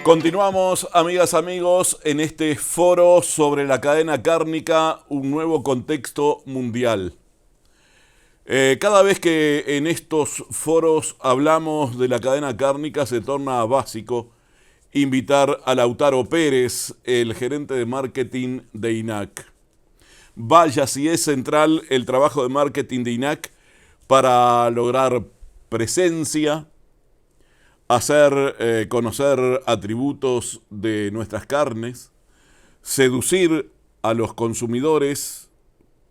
Continuamos, amigas, amigos, en este foro sobre la cadena cárnica, un nuevo contexto mundial. Cada vez que en estos foros hablamos de la cadena cárnica se torna básico invitar a Lautaro Pérez, el gerente de marketing de INAC. Vaya si es central el trabajo de marketing de INAC para lograr presencia, hacer conocer atributos de nuestras carnes, seducir a los consumidores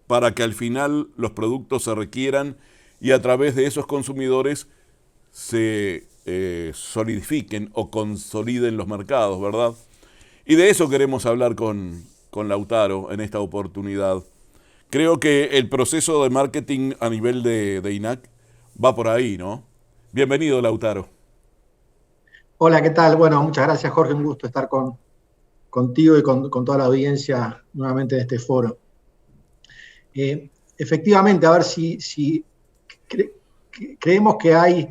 para que al final los productos se requieran y a través de esos consumidores se solidifiquen o consoliden los mercados, ¿verdad? Y de eso queremos hablar con Lautaro en esta oportunidad. Creo que el proceso de marketing a nivel de INAC va por ahí, ¿no? Bienvenido, Lautaro. Hola, ¿qué tal? Bueno, muchas gracias, Jorge. Un gusto estar contigo y con toda la audiencia nuevamente en este foro. Efectivamente, a ver si creemos que hay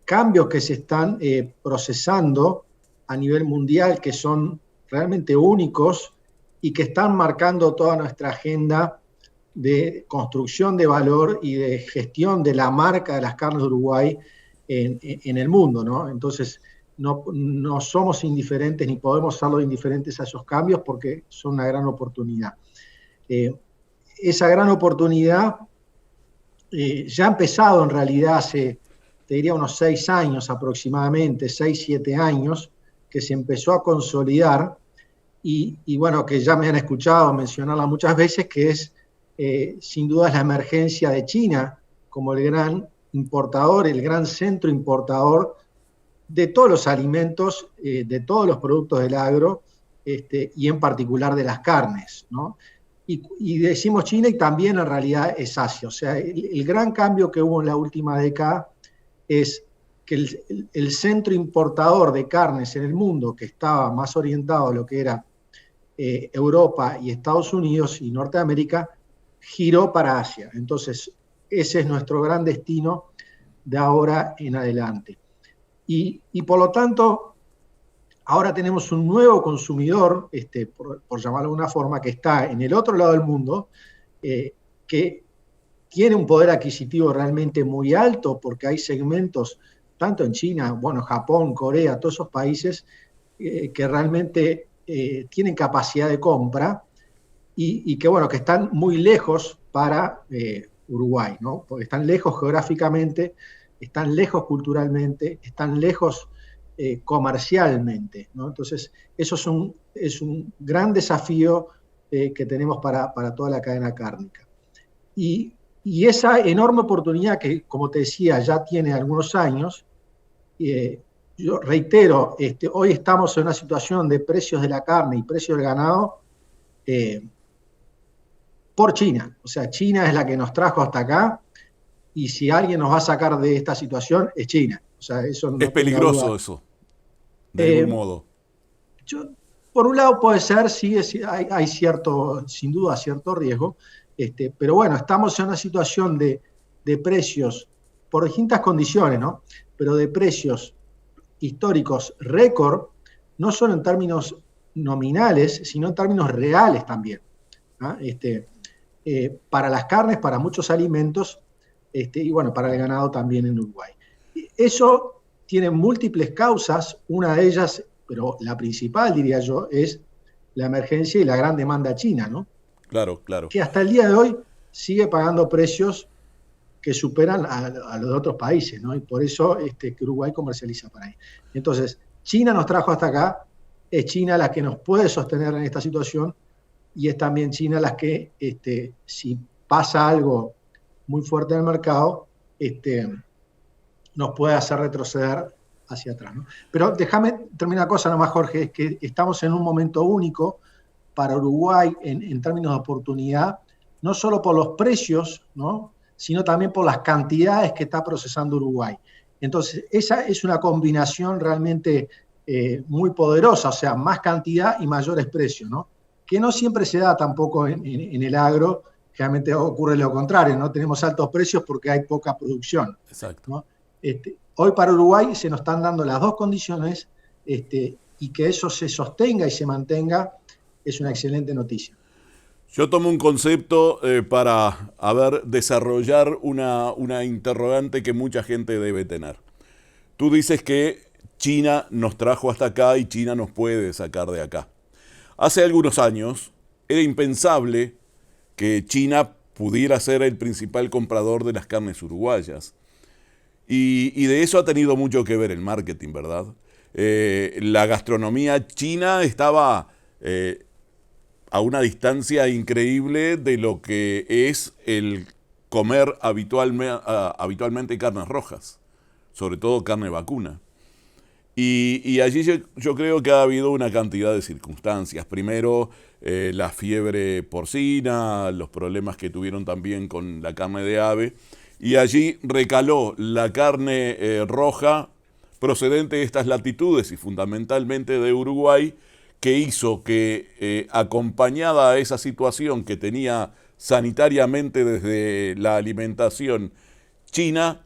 cambios que se están procesando a nivel mundial que son realmente únicos y que están marcando toda nuestra agenda de construcción de valor y de gestión de la marca de las carnes de Uruguay en el mundo, ¿no? Entonces, no somos indiferentes ni podemos serlo indiferentes a esos cambios porque son una gran oportunidad. Esa gran oportunidad ya ha empezado en realidad hace, te diría, unos 6 años aproximadamente, 6, 7 años, que se empezó a consolidar y bueno, que ya me han escuchado mencionarla muchas veces, que es sin duda la emergencia de China como el gran importador, el gran centro importador de todos los alimentos, de todos los productos del agro, y en particular de las carnes, ¿no? Y decimos China y también en realidad es Asia. O sea, el gran cambio que hubo en la última década es que el centro importador de carnes en el mundo, que estaba más orientado a lo que era Europa y Estados Unidos y Norteamérica, giró para Asia. Entonces, ese es nuestro gran destino de ahora en adelante. Y por lo tanto, ahora tenemos un nuevo consumidor, por llamarlo de una forma, que está en el otro lado del mundo, que tiene un poder adquisitivo realmente muy alto, porque hay segmentos, tanto en China, bueno, Japón, Corea, todos esos países, que realmente tienen capacidad de compra y que, bueno, que están muy lejos para Uruguay, ¿no? Porque están lejos geográficamente, están lejos culturalmente, están lejos comercialmente, ¿no? Entonces, eso es un gran desafío que tenemos para toda la cadena cárnica. Y esa enorme oportunidad que, como te decía, ya tiene algunos años, yo reitero, hoy estamos en una situación de precios de la carne y precios del ganado por China. O sea, China es la que nos trajo hasta acá, y si alguien nos va a sacar de esta situación es China. O sea, eso no Es tenga peligroso duda. eso, de algún modo. Por un lado puede ser, sí, hay cierto, sin duda, cierto riesgo, pero bueno, estamos en una situación de precios por distintas condiciones, ¿no? Pero de precios históricos récord, no solo en términos nominales, sino en términos reales también, ¿no? Para las carnes, para muchos alimentos, y bueno, para el ganado también en Uruguay. Eso tiene múltiples causas, una de ellas, pero la principal, diría yo, es la emergencia y la gran demanda china, ¿no? Claro, claro. Que hasta el día de hoy sigue pagando precios que superan a los de otros países, ¿no? Y por eso que Uruguay comercializa para ahí. Entonces, China nos trajo hasta acá, es China la que nos puede sostener en esta situación y es también China la que, si pasa algo muy fuerte en el mercado, nos puede hacer retroceder hacia atrás, ¿no? Pero déjame terminar una cosa nomás, Jorge, es que estamos en un momento único para Uruguay en términos de oportunidad, no solo por los precios, ¿no?, sino también por las cantidades que está procesando Uruguay. Entonces, esa es una combinación realmente muy poderosa, o sea, más cantidad y mayores precios, ¿no? Que no siempre se da tampoco en el agro, generalmente ocurre lo contrario, ¿no? Tenemos altos precios porque hay poca producción. Exacto. ¿No? Hoy para Uruguay se nos están dando las dos condiciones, y que eso se sostenga y se mantenga es una excelente noticia. Yo tomo un concepto para, desarrollar una interrogante que mucha gente debe tener. Tú dices que China nos trajo hasta acá y China nos puede sacar de acá. Hace algunos años era impensable que China pudiera ser el principal comprador de las carnes uruguayas. Y de eso ha tenido mucho que ver el marketing, ¿verdad? La gastronomía china estaba a una distancia increíble de lo que es el comer habitualmente carnes rojas, sobre todo carne vacuna. Y allí yo creo que ha habido una cantidad de circunstancias. Primero, la fiebre porcina, los problemas que tuvieron también con la carne de ave. Y allí recaló la carne roja procedente de estas latitudes y fundamentalmente de Uruguay, que hizo que, acompañada a esa situación que tenía sanitariamente desde la alimentación China,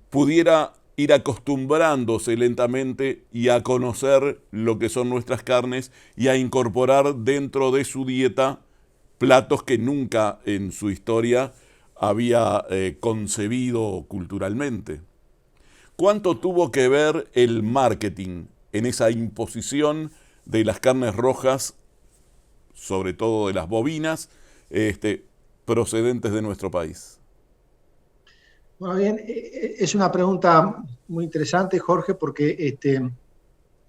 pudiera ir acostumbrándose lentamente y a conocer lo que son nuestras carnes y a incorporar dentro de su dieta platos que nunca en su historia había concebido culturalmente. ¿Cuánto tuvo que ver el marketing en esa imposición de las carnes rojas, sobre todo de las bovinas, procedentes de nuestro país? Bueno, bien, es una pregunta muy interesante, Jorge, porque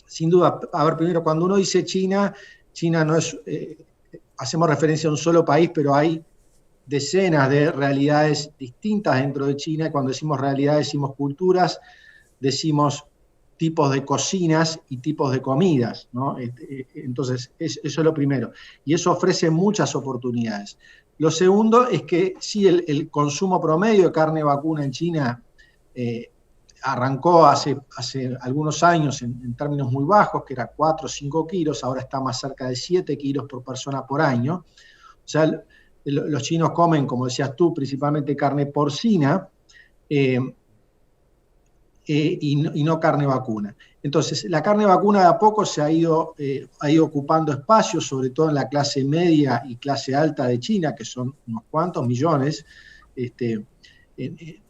sin duda, a ver, primero, cuando uno dice China, China no es, hacemos referencia a un solo país, pero hay decenas de realidades distintas dentro de China, y cuando decimos realidades decimos culturas, decimos tipos de cocinas y tipos de comidas, ¿no? Entonces, eso es lo primero. Y eso ofrece muchas oportunidades. Lo segundo es que sí, el consumo promedio de carne vacuna en China arrancó hace algunos años en términos muy bajos, que era 4 o 5 kilos, ahora está más cerca de 7 kilos por persona por año. O sea, los chinos comen, como decías tú, principalmente carne porcina, y no carne vacuna. Entonces, la carne vacuna de a poco se ha ido ocupando espacio, sobre todo en la clase media y clase alta de China, que son unos cuantos millones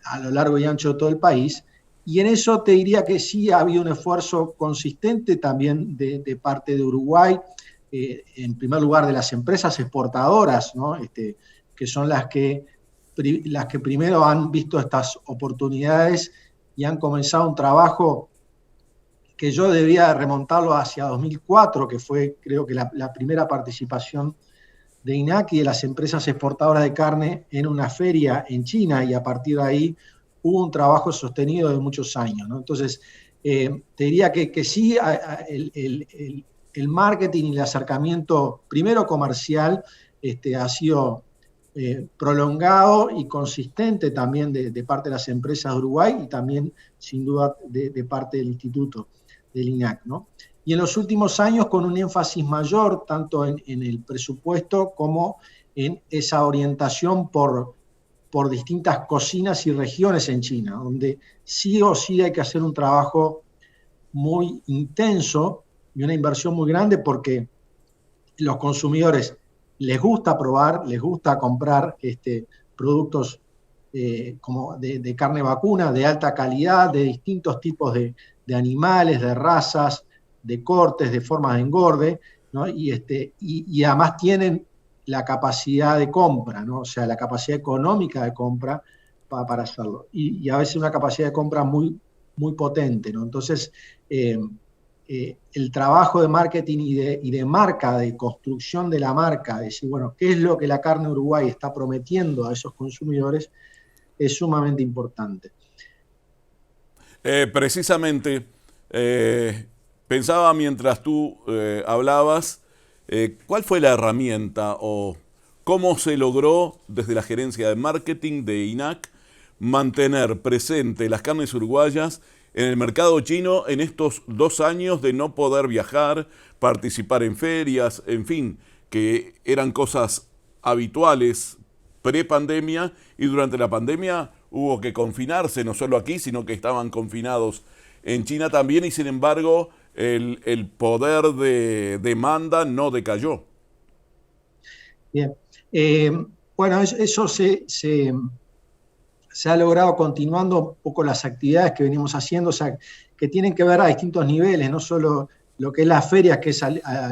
a lo largo y ancho de todo el país. Y en eso te diría que sí ha habido un esfuerzo consistente también de parte de Uruguay, en primer lugar de las empresas exportadoras, ¿no? Que son las que primero han visto estas oportunidades y han comenzado un trabajo que yo debía remontarlo hacia 2004, que fue, creo que, la primera participación de INAC y de las empresas exportadoras de carne en una feria en China, y a partir de ahí hubo un trabajo sostenido de muchos años, ¿no? Entonces, te diría que sí, el marketing y el acercamiento, primero comercial, ha sido prolongado y consistente también de parte de las empresas de Uruguay y también, sin duda, de parte del Instituto del INAC, ¿no? Y en los últimos años con un énfasis mayor, tanto en el presupuesto como en esa orientación por distintas cocinas y regiones en China, donde sí o sí hay que hacer un trabajo muy intenso y una inversión muy grande, porque los consumidores les gusta probar, les gusta comprar productos como de carne vacuna, de alta calidad, de distintos tipos de animales, de razas, de cortes, de formas de engorde, ¿no? Y además tienen la capacidad de compra, ¿no? O sea, la capacidad económica de compra para hacerlo. Y a veces una capacidad de compra muy, muy potente, ¿no? Entonces, el trabajo de marketing y de marca, de construcción de la marca, de decir, bueno, ¿qué es lo que la carne Uruguay está prometiendo a esos consumidores? Es sumamente importante. Precisamente, pensaba mientras tú hablabas, ¿cuál fue la herramienta o cómo se logró desde la gerencia de marketing de INAC mantener presente las carnes uruguayas en el mercado chino en estos 2 años de no poder viajar, participar en ferias, en fin, que eran cosas habituales pre-pandemia, y durante la pandemia hubo que confinarse, no solo aquí, sino que estaban confinados en China también, y sin embargo el poder de demanda no decayó. Bien. Bueno, eso se ha logrado continuando un poco las actividades que venimos haciendo, o sea, que tienen que ver a distintos niveles, no solo lo que es las ferias, que es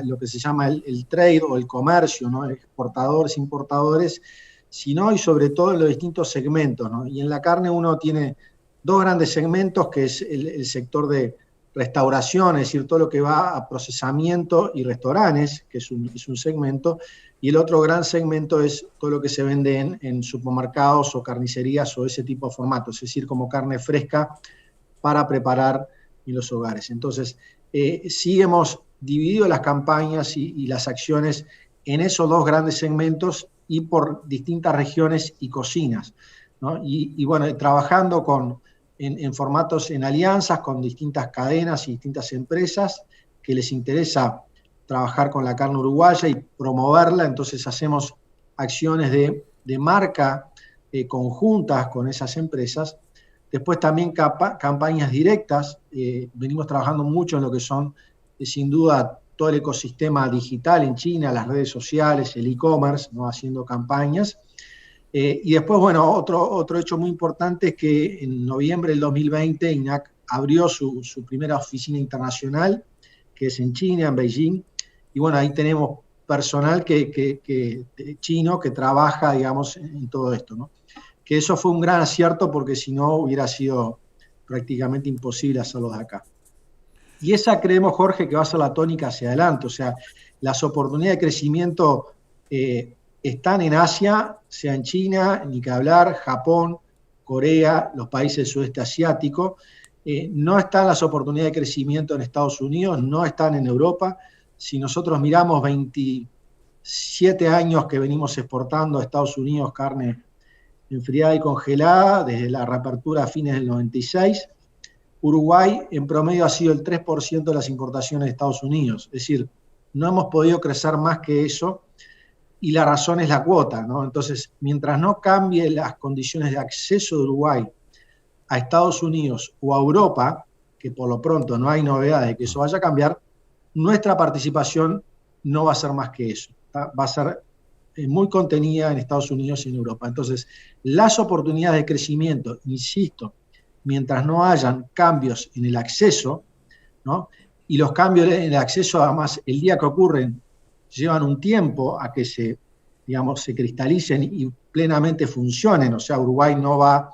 lo que se llama el trade o el comercio, ¿no? Exportadores, importadores, sino y sobre todo en los distintos segmentos, ¿no? Y en la carne uno tiene dos grandes segmentos, que es el sector de restauración, es decir, todo lo que va a procesamiento y restaurantes, que es un segmento, y el otro gran segmento es todo lo que se vende en supermercados o carnicerías o ese tipo de formatos, es decir, como carne fresca para preparar en los hogares. Entonces, sí hemos dividido las campañas y las acciones en esos dos grandes segmentos y por distintas regiones y cocinas, ¿no? Y bueno, trabajando en formatos, en alianzas con distintas cadenas y distintas empresas que les interesa trabajar con la carne uruguaya y promoverla, entonces hacemos acciones de marca conjuntas con esas empresas. Después también campañas directas, venimos trabajando mucho en lo que son, sin duda, todo el ecosistema digital en China, las redes sociales, el e-commerce, ¿no? Haciendo campañas. Y después, bueno, otro hecho muy importante es que en noviembre del 2020 INAC abrió su primera oficina internacional, que es en China, en Beijing, y bueno, ahí tenemos personal chino que trabaja, digamos, en todo esto, ¿no? Que eso fue un gran acierto porque si no hubiera sido prácticamente imposible hacerlo de acá. Y esa creemos, Jorge, que va a ser la tónica hacia adelante, o sea, las oportunidades de crecimiento están en Asia, sea en China, ni que hablar, Japón, Corea, los países del sudeste asiático. No están las oportunidades de crecimiento en Estados Unidos, no están en Europa. Si nosotros miramos 27 años que venimos exportando a Estados Unidos carne enfriada y congelada, desde la reapertura a fines del 96, Uruguay en promedio ha sido el 3% de las importaciones de Estados Unidos. Es decir, no hemos podido crecer más que eso, y la razón es la cuota, ¿no? Entonces, mientras no cambie las condiciones de acceso de Uruguay a Estados Unidos o a Europa, que por lo pronto no hay novedades de que eso vaya a cambiar, nuestra participación no va a ser más que eso. Va a ser muy contenida en Estados Unidos y en Europa. Entonces, las oportunidades de crecimiento, insisto, mientras no hayan cambios en el acceso, ¿no? Y los cambios en el acceso, además, el día que ocurren, llevan un tiempo a que se cristalicen y plenamente funcionen. O sea, Uruguay no va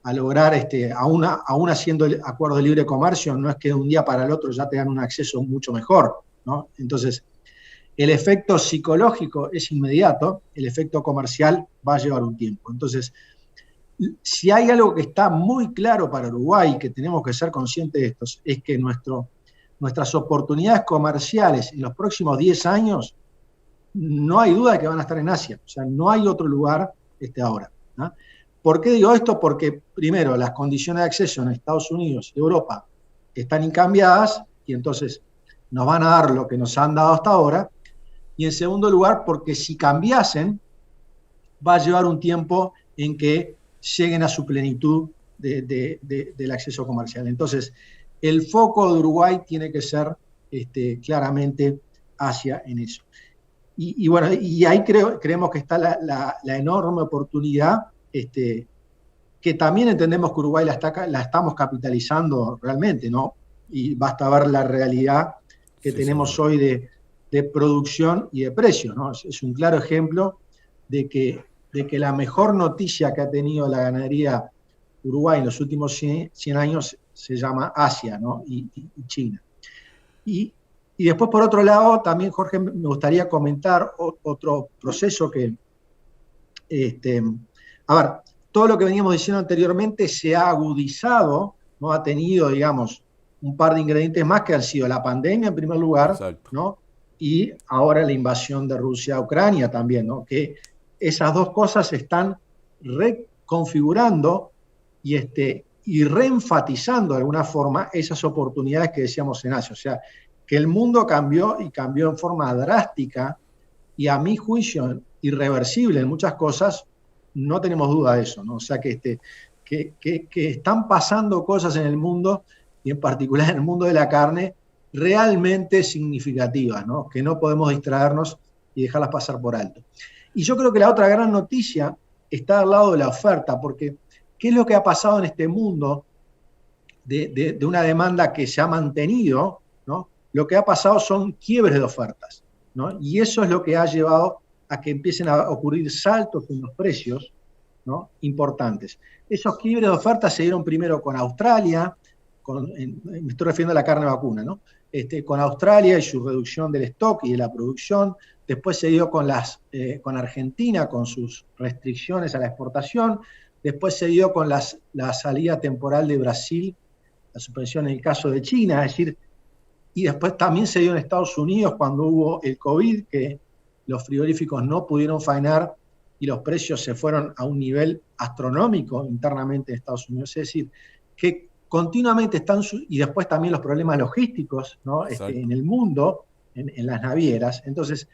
a lograr, aún haciendo el acuerdo de libre comercio, no es que de un día para el otro ya tengan un acceso mucho mejor, ¿no? Entonces, el efecto psicológico es inmediato, el efecto comercial va a llevar un tiempo. Entonces, si hay algo que está muy claro para Uruguay y que tenemos que ser conscientes de esto, es que nuestras oportunidades comerciales en los próximos 10 años, no hay duda de que van a estar en Asia. O sea, no hay otro lugar ahora, ¿no? ¿Por qué digo esto? Porque, primero, las condiciones de acceso en Estados Unidos y Europa están incambiadas y entonces nos van a dar lo que nos han dado hasta ahora. Y en segundo lugar, porque si cambiasen, va a llevar un tiempo en que lleguen a su plenitud del acceso comercial. Entonces, el foco de Uruguay tiene que ser claramente Asia en eso. Y bueno, y ahí creemos que está la enorme oportunidad, que también entendemos que Uruguay la estamos capitalizando realmente, ¿no? Y basta ver la realidad que tenemos hoy de producción y de precios, ¿no? Es un claro ejemplo de que la mejor noticia que ha tenido la ganadería Uruguay en los últimos 100 años se llama Asia, ¿no? y China. Y después, por otro lado, también, Jorge, me gustaría comentar otro proceso que, a ver, todo lo que veníamos diciendo anteriormente se ha agudizado, ¿no? Ha tenido, digamos, un par de ingredientes más que han sido la pandemia en primer lugar, exacto, ¿no? Y ahora la invasión de Rusia a Ucrania también, ¿no? Que esas dos cosas se están reconfigurando y reenfatizando de alguna forma esas oportunidades que decíamos en Asia. O sea, que el mundo cambió y cambió en forma drástica y, a mi juicio, irreversible en muchas cosas, no tenemos duda de eso, ¿no? O sea, que están pasando cosas en el mundo, y en particular en el mundo de la carne, realmente significativas, ¿no? Que no podemos distraernos y dejarlas pasar por alto. Y yo creo que la otra gran noticia está al lado de la oferta, porque ¿qué es lo que ha pasado en este mundo de una demanda que se ha mantenido? ¿No? Lo que ha pasado son quiebres de ofertas, ¿no? Y eso es lo que ha llevado a que empiecen a ocurrir saltos en los precios, ¿no? Importantes. Esos quiebres de ofertas se dieron primero con Australia, me estoy refiriendo a la carne vacuna, ¿no? Con Australia y su reducción del stock y de la producción. Después se dio con Argentina, con sus restricciones a la exportación. Después se dio con la salida temporal de Brasil, la suspensión en el caso de China, es decir, y después también se dio en Estados Unidos cuando hubo el COVID, que los frigoríficos no pudieron faenar y los precios se fueron a un nivel astronómico internamente en Estados Unidos. Es decir, que continuamente están, y después también los problemas logísticos, ¿no? En el mundo, en las navieras. Entonces,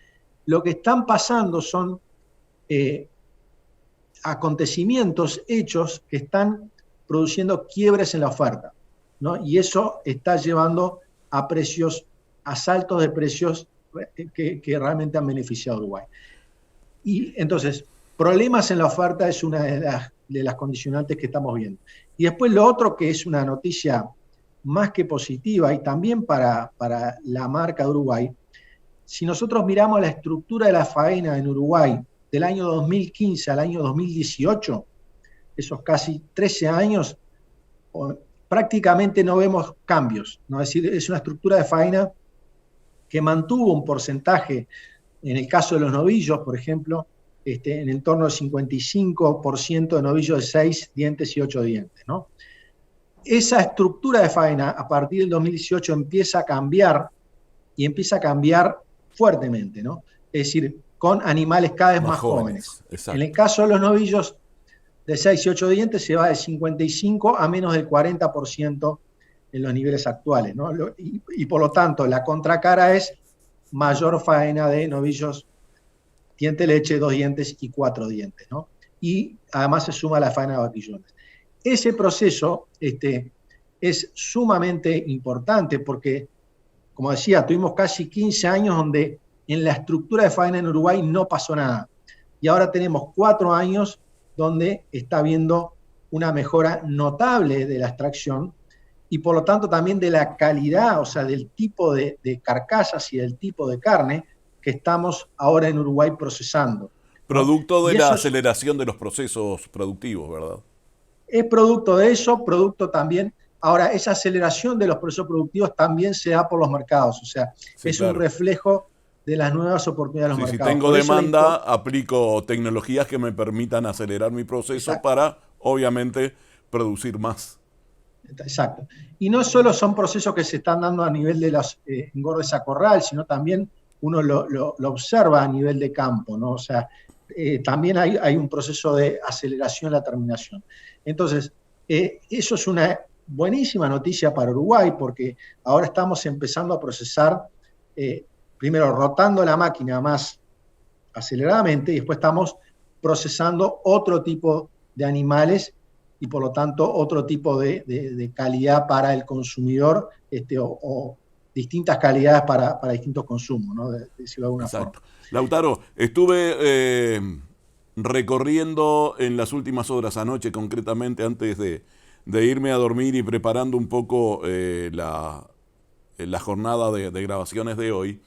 lo que están pasando son acontecimientos, hechos que están produciendo quiebres en la oferta, ¿no? Y eso está llevando a precios, a saltos de precios que realmente han beneficiado a Uruguay. Y entonces, problemas en la oferta es una de las condicionantes que estamos viendo. Y después lo otro que es una noticia más que positiva y también para la marca de Uruguay, si nosotros miramos la estructura de la faena en Uruguay del año 2015 al año 2018, esos casi 13 años, prácticamente no vemos cambios, ¿no? Es decir, es una estructura de faena que mantuvo un porcentaje, en el caso de los novillos, por ejemplo, en el torno del 55% de novillos de 6 dientes y 8 dientes, ¿no? Esa estructura de faena a partir del 2018 empieza a cambiar y empieza a cambiar fuertemente, ¿no? Es decir, con animales cada vez más jóvenes. En el caso de los novillos de 6 y 8 dientes se va de 55 a menos del 40% en los niveles actuales, ¿no? Y por lo tanto, la contracara es mayor faena de novillos diente leche, 2 dientes y 4 dientes, ¿no? Y además se suma la faena de vaquillones. Ese proceso es sumamente importante porque, como decía, tuvimos casi 15 años donde en la estructura de faena en Uruguay no pasó nada. Y ahora tenemos 4 años donde está habiendo una mejora notable de la extracción y por lo tanto también de la calidad, o sea, del tipo de carcasas y del tipo de carne que estamos ahora en Uruguay procesando, ¿no? Producto de la aceleración de los procesos productivos, ¿verdad? Es producto de eso, producto también. Ahora, esa aceleración de los procesos productivos también se da por los mercados, o sea, sí, es claro, un reflejo de las nuevas oportunidades de los mercados. Si tengo demanda, aplico tecnologías que me permitan acelerar mi proceso. Exacto. Para, obviamente, producir más. Exacto. Y no solo son procesos que se están dando a nivel de los engordes a corral, sino también uno lo observa a nivel de campo, ¿no? O sea, también hay un proceso de aceleración en la terminación. Entonces, eso es una buenísima noticia para Uruguay, porque ahora estamos empezando a procesar, primero rotando la máquina más aceleradamente, y después estamos procesando otro tipo de animales y por lo tanto otro tipo de calidad para el consumidor, o distintas calidades para distintos consumos, ¿no? Decirlo de alguna forma. Lautaro, estuve recorriendo en las últimas horas, anoche concretamente, antes de irme a dormir y preparando un poco la jornada de grabaciones de hoy,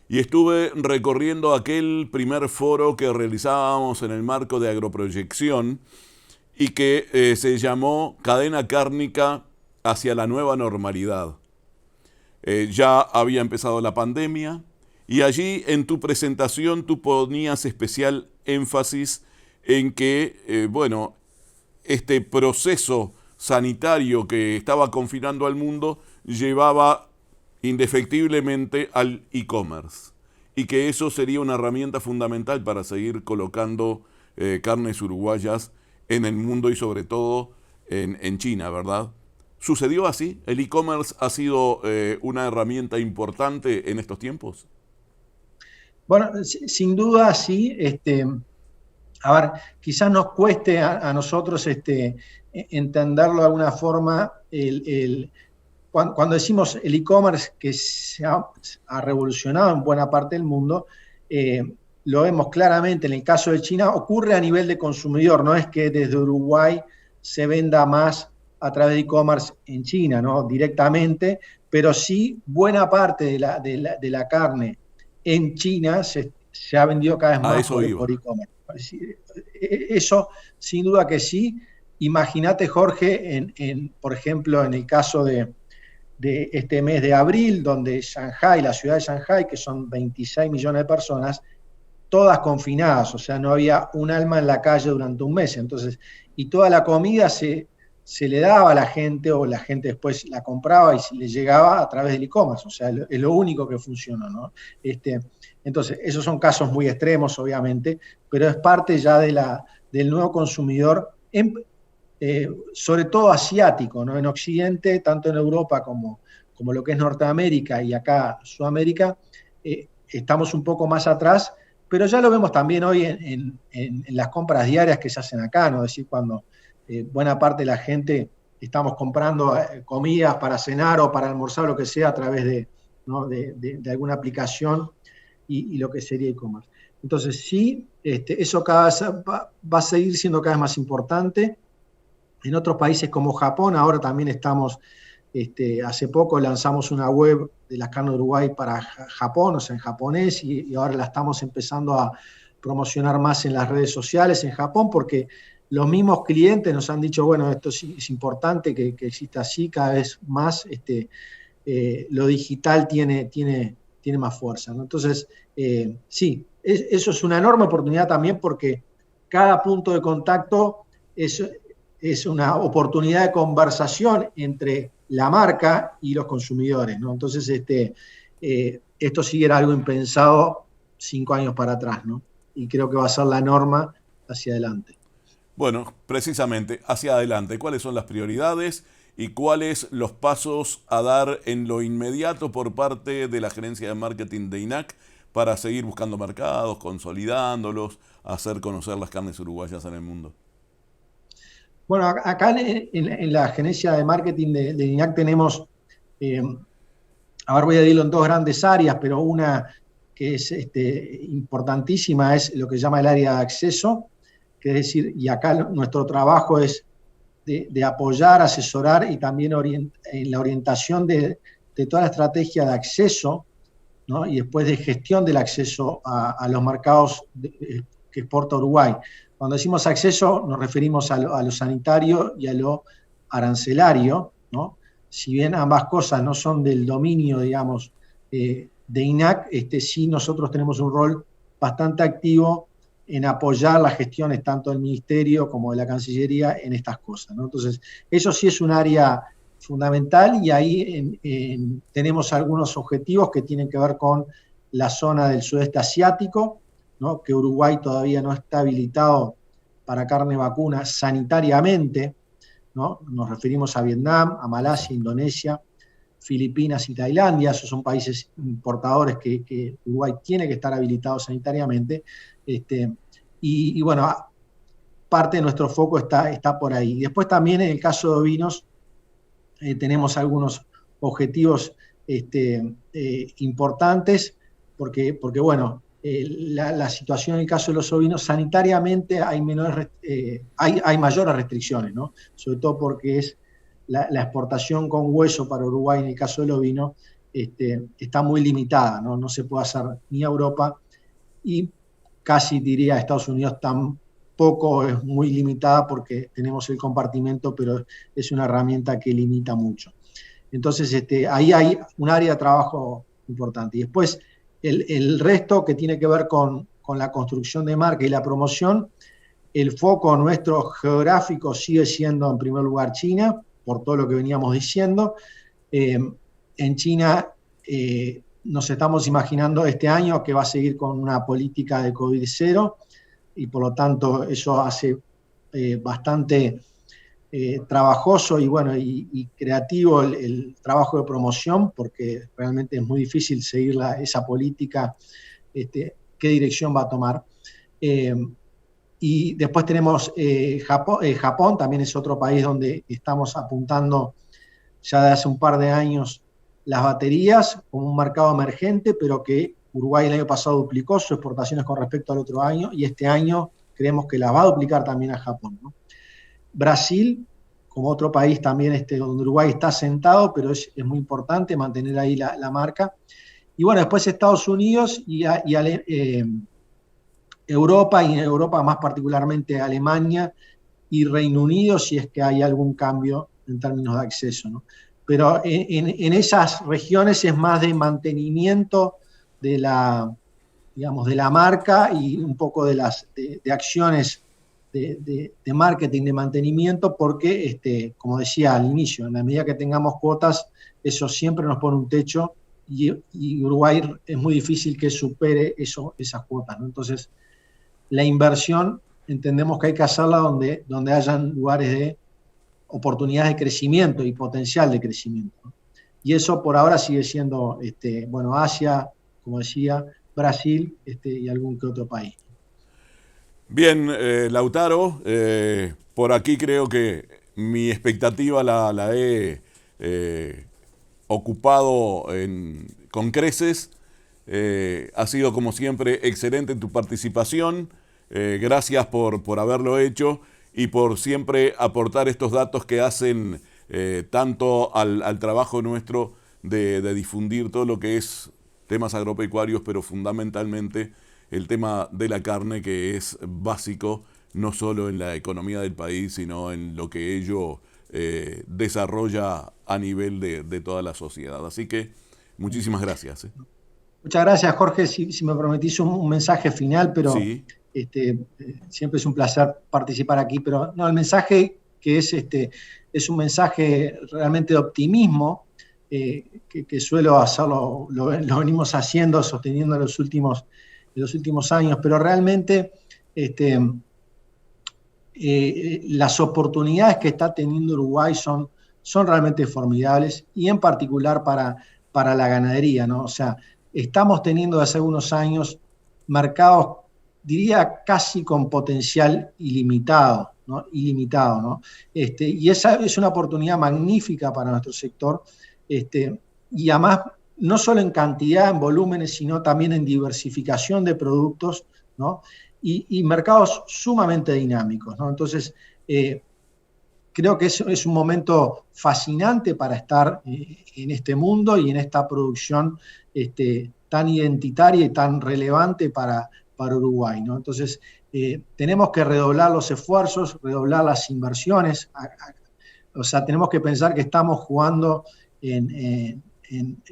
y estuve recorriendo aquel primer foro que realizábamos en el marco de Agroproyección y que se llamó Cadena Cárnica hacia la nueva normalidad. Ya había empezado la pandemia y allí en tu presentación tú ponías especial énfasis en que, bueno, este proceso sanitario que estaba confinando al mundo llevaba indefectiblemente al e-commerce y que eso sería una herramienta fundamental para seguir colocando carnes uruguayas en el mundo y sobre todo en China, ¿verdad? ¿Sucedió así? ¿El e-commerce ha sido una herramienta importante en estos tiempos? Bueno, sin duda sí. A ver, quizás nos cueste a nosotros entenderlo de alguna forma cuando decimos el e-commerce que ha revolucionado en buena parte del mundo, lo vemos claramente en el caso de China, ocurre a nivel de consumidor, no es que desde Uruguay se venda más a través de e-commerce en China, ¿no? Directamente, pero sí buena parte de la carne en China se ha vendido cada vez A más eso por iba. e-commerce. Eso, sin duda que sí. Imagínate, Jorge, por ejemplo, en el caso de este mes de abril, donde Shanghái, la ciudad de Shanghái, que son 26 millones de personas, todas confinadas, o sea, no había un alma en la calle durante un mes. Entonces, y toda la comida se le daba a la gente, o la gente después la compraba y le llegaba a través del e-commerce. O sea, es lo único que funcionó, ¿no? Entonces, esos son casos muy extremos, obviamente, pero es parte ya del nuevo consumidor, sobre todo asiático, ¿no? En Occidente, tanto en Europa como lo que es Norteamérica y acá Sudamérica, estamos un poco más atrás, pero ya lo vemos también hoy en las compras diarias que se hacen acá, ¿no? Es decir, cuando buena parte de la gente estamos comprando comidas para cenar o para almorzar, lo que sea, a través ¿no? de alguna aplicación y lo que sería e-commerce. Entonces, sí, eso cada vez va a seguir siendo cada vez más importante. En otros países como Japón, ahora también estamos, hace poco lanzamos una web de las carnes de Uruguay para Japón, o sea, en japonés, y ahora la estamos empezando a promocionar más en las redes sociales en Japón, porque los mismos clientes nos han dicho, bueno, esto es importante que exista así cada vez más, lo digital tiene más fuerza, ¿no? Entonces, sí, eso es una enorme oportunidad también, porque cada punto de contacto es una oportunidad de conversación entre la marca y los consumidores, ¿no? Entonces, esto sí era algo impensado 5 años para atrás, ¿no? Y creo que va a ser la norma hacia adelante. Bueno, precisamente, hacia adelante, ¿cuáles son las prioridades y cuáles los pasos a dar en lo inmediato por parte de la gerencia de marketing de INAC para seguir buscando mercados, consolidándolos, hacer conocer las carnes uruguayas en el mundo? Bueno, acá en la gerencia de marketing de INAC tenemos, ahora voy a dividirlo en dos grandes áreas, pero una que es importantísima es lo que se llama el área de acceso, que es decir, y acá nuestro trabajo es de apoyar, asesorar y también en la orientación de toda la estrategia de acceso, ¿no? Y después de gestión del acceso a los mercados que exporta Uruguay. Cuando decimos acceso nos referimos a lo sanitario y a lo arancelario, ¿no? Si bien ambas cosas no son del dominio, digamos, de INAC, sí nosotros tenemos un rol bastante activo en apoyar las gestiones tanto del Ministerio como de la Cancillería en estas cosas, ¿no? Entonces, eso sí es un área fundamental, y ahí tenemos algunos objetivos que tienen que ver con la zona del sudeste asiático, ¿no? Que Uruguay todavía no está habilitado para carne vacuna sanitariamente, ¿no? Nos referimos a Vietnam, a Malasia, Indonesia, Filipinas y Tailandia. Esos son países importadores que Uruguay tiene que estar habilitado sanitariamente. Y bueno, parte de nuestro foco está por ahí. Después también en el caso de ovinos tenemos algunos objetivos importantes, porque bueno, la situación en el caso de los ovinos, sanitariamente hay mayores restricciones, ¿no? Sobre todo porque es la exportación con hueso para Uruguay en el caso del ovino está muy limitada, ¿no? No se puede hacer ni a Europa, y casi diría a Estados Unidos tampoco, es muy limitada porque tenemos el compartimento, pero es una herramienta que limita mucho. Entonces, ahí hay un área de trabajo importante. Y después, el resto que tiene que ver con la construcción de marca y la promoción, el foco nuestro geográfico sigue siendo en primer lugar China, por todo lo que veníamos diciendo. En China nos estamos imaginando este año que va a seguir con una política de COVID-0, y por lo tanto eso hace bastante trabajoso y bueno y creativo el trabajo de promoción, porque realmente es muy difícil seguir esa política, qué dirección va a tomar. Y después tenemos Japón también es otro país donde estamos apuntando ya de hace un par de años las baterías como un mercado emergente, pero que Uruguay el año pasado duplicó sus exportaciones con respecto al otro año, y este año creemos que las va a duplicar también a Japón, ¿no? Brasil, como otro país también donde Uruguay está sentado, pero es muy importante mantener ahí la marca. Y bueno, después Estados Unidos Europa, y en Europa más particularmente Alemania y Reino Unido, si es que hay algún cambio en términos de acceso, ¿no? Pero en esas regiones es más de mantenimiento de digamos, de la marca y un poco de acciones de marketing, de mantenimiento, porque, como decía al inicio, en la medida que tengamos cuotas, eso siempre nos pone un techo, y Uruguay es muy difícil que supere esas cuotas, ¿no? Entonces, la inversión entendemos que hay que hacerla donde hayan lugares de oportunidades de crecimiento y potencial de crecimiento, ¿no? Y eso por ahora sigue siendo, bueno, Asia, como decía, Brasil, y algún que otro país. Bien, Lautaro, por aquí creo que mi expectativa la he ocupado con creces. Ha sido como siempre excelente tu participación. Gracias por haberlo hecho y por siempre aportar estos datos que hacen tanto al trabajo nuestro de difundir todo lo que es temas agropecuarios, pero fundamentalmente el tema de la carne, que es básico no solo en la economía del país, sino en lo que ello desarrolla a nivel de toda la sociedad. Así que muchísimas gracias. Muchas gracias, Jorge. Si me permitís un mensaje final, pero Sí. Siempre es un placer participar aquí, pero no, el mensaje que es un mensaje realmente de optimismo, que suelo hacerlo, lo venimos haciendo, sosteniendo en los últimos años, pero realmente las oportunidades que está teniendo Uruguay son realmente formidables, y en particular para la ganadería, ¿no? O sea, estamos teniendo desde hace unos años mercados, diría, casi con potencial ilimitado, ¿no? Y esa es una oportunidad magnífica para nuestro sector, y además no solo en cantidad, en volúmenes, sino también en diversificación de productos, ¿no? Y mercados sumamente dinámicos, ¿no? Entonces, creo que es un momento fascinante para estar en este mundo y en esta producción tan identitaria y tan relevante para Uruguay, ¿no? Entonces, tenemos que redoblar los esfuerzos, redoblar las inversiones. O sea, tenemos que pensar que estamos jugando en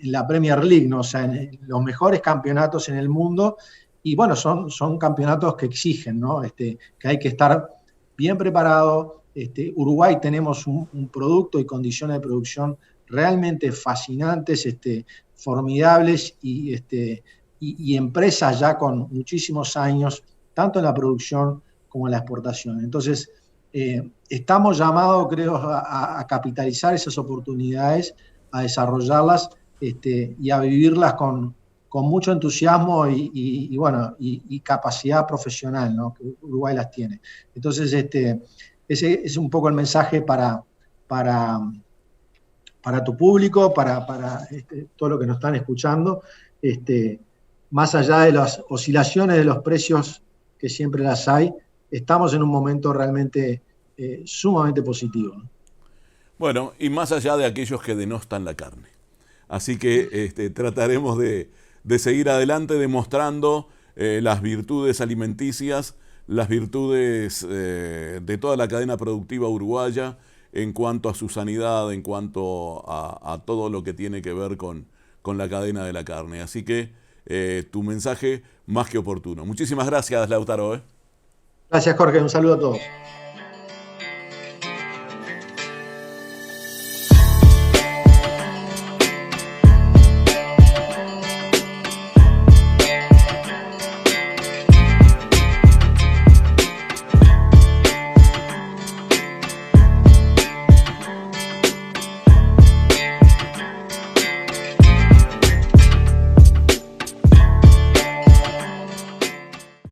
la Premier League, ¿no? O sea, en los mejores campeonatos en el mundo. Y bueno, son campeonatos que exigen, ¿no? Que hay que estar bien preparado. Uruguay tenemos un producto y condiciones de producción realmente fascinantes, formidables, y empresas ya con muchísimos años, tanto en la producción como en la exportación. Entonces, estamos llamados, creo, a capitalizar esas oportunidades, a desarrollarlas, y a vivirlas con mucho entusiasmo y capacidad profesional, ¿no? Que Uruguay las tiene. Entonces, ese es un poco el mensaje para tu público, para todo lo que nos están escuchando. Más allá de las oscilaciones de los precios, que siempre las hay, estamos en un momento realmente sumamente positivo, ¿no? Bueno, y más allá de aquellos que denostan la carne. Así que trataremos de seguir adelante demostrando las virtudes alimenticias, las virtudes de toda la cadena productiva uruguaya en cuanto a su sanidad, en cuanto a todo lo que tiene que ver con la cadena de la carne. Así que tu mensaje más que oportuno. Muchísimas gracias, Lautaro. Gracias, Jorge. Un saludo a todos.